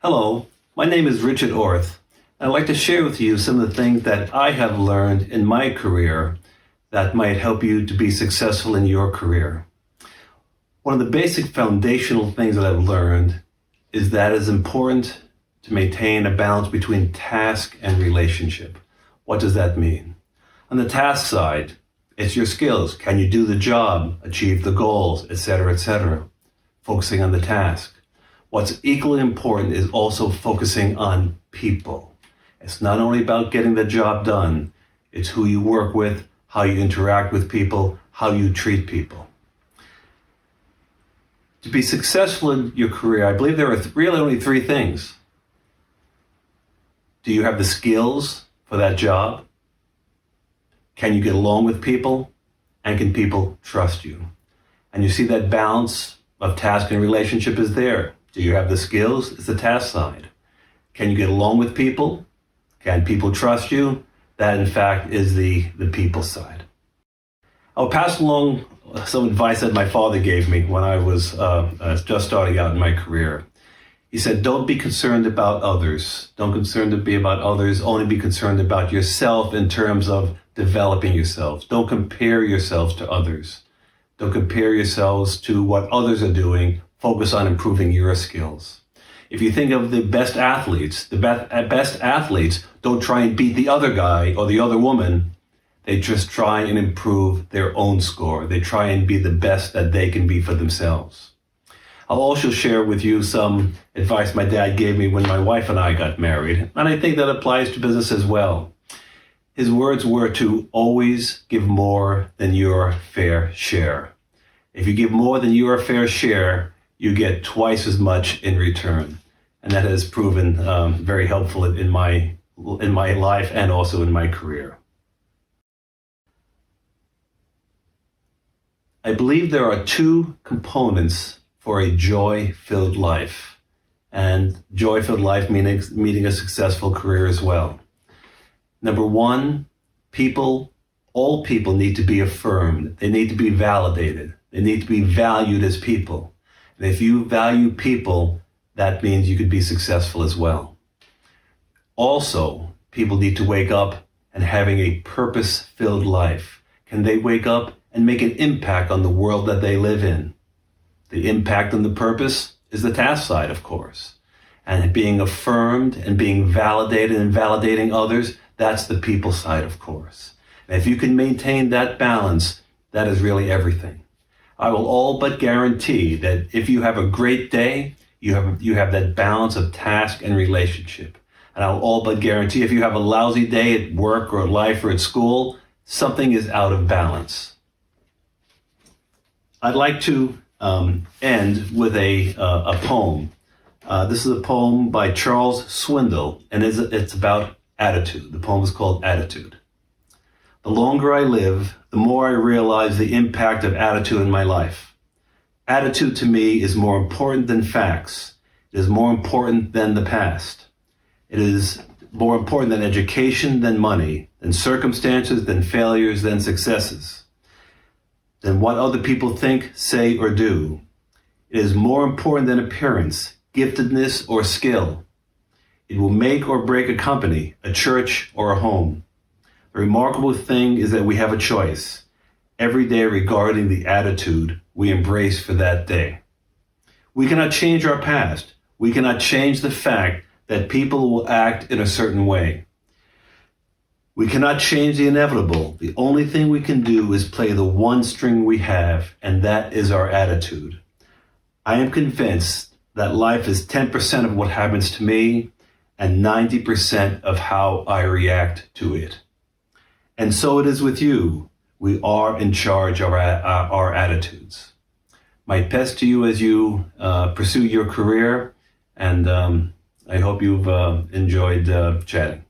Hello, my name is Richard Orth. I'd like to share with you some of the things that I have learned in my career that might help you to be successful in your career. One of the basic foundational things that I've learned is that it's important to maintain a balance between task and relationship. What does that mean? On the task side, it's your skills. Can you do the job, achieve the goals, etc., etc.? Focusing on the task. What's equally important is also focusing on people. It's not only about getting the job done, it's who you work with, how you interact with people, how you treat people. To be successful in your career, I believe there are really only three things. Do you have the skills for that job? Can you get along with people? And can people trust you? And you see that balance of task and relationship is there. Do you have the skills? It's the task side. Can you get along with people? Can people trust you? That, in fact, is the people side. I'll pass along some advice that my father gave me when I was just starting out in my career. He said, don't be concerned about others. Don't concerned to be about others. Only be concerned about yourself in terms of developing yourselves. Don't compare yourselves to others. Don't compare yourselves to what others are doing. Focus on improving your skills. If you think of the best athletes, best athletes don't try and beat the other guy or the other woman. They just try and improve their own score. They try and be the best that they can be for themselves. I'll also share with you some advice my dad gave me when my wife and I got married, and I think that applies to business as well. His words were to always give more than your fair share. If you give more than your fair share, you get twice as much in return. And that has proven very helpful in my life and also in my career. I believe there are two components for a joy-filled life. And joy-filled life meaning a successful career as well. Number one, all people need to be affirmed. They need to be validated. They need to be valued as people. And if you value people, that means you could be successful as well. Also, people need to wake up and having a purpose-filled life. Can they wake up and make an impact on the world that they live in? The impact on the purpose is the task side, of course. And being affirmed and being validated and validating others, that's the people side, of course. And if you can maintain that balance, that is really everything. I will all but guarantee that if you have a great day, you have that balance of task and relationship. And I'll all but guarantee if you have a lousy day at work or at life or at school, something is out of balance. I'd like to end with a poem. This is a poem by Charles Swindoll, and it's about attitude. The poem is called Attitude. The longer I live, the more I realize the impact of attitude in my life. Attitude to me is more important than facts. It is more important than the past. It is more important than education, than money, than circumstances, than failures, than successes, than what other people think, say, or do. It is more important than appearance, giftedness, or skill. It will make or break a company, a church, or a home. The remarkable thing is that we have a choice every day regarding the attitude we embrace for that day. We cannot change our past. We cannot change the fact that people will act in a certain way. We cannot change the inevitable. The only thing we can do is play the one string we have, and that is our attitude. I am convinced that life is 10% of what happens to me and 90% of how I react to it. And so it is with you. We are in charge of our attitudes. My best to you as you pursue your career, and I hope you've enjoyed chatting.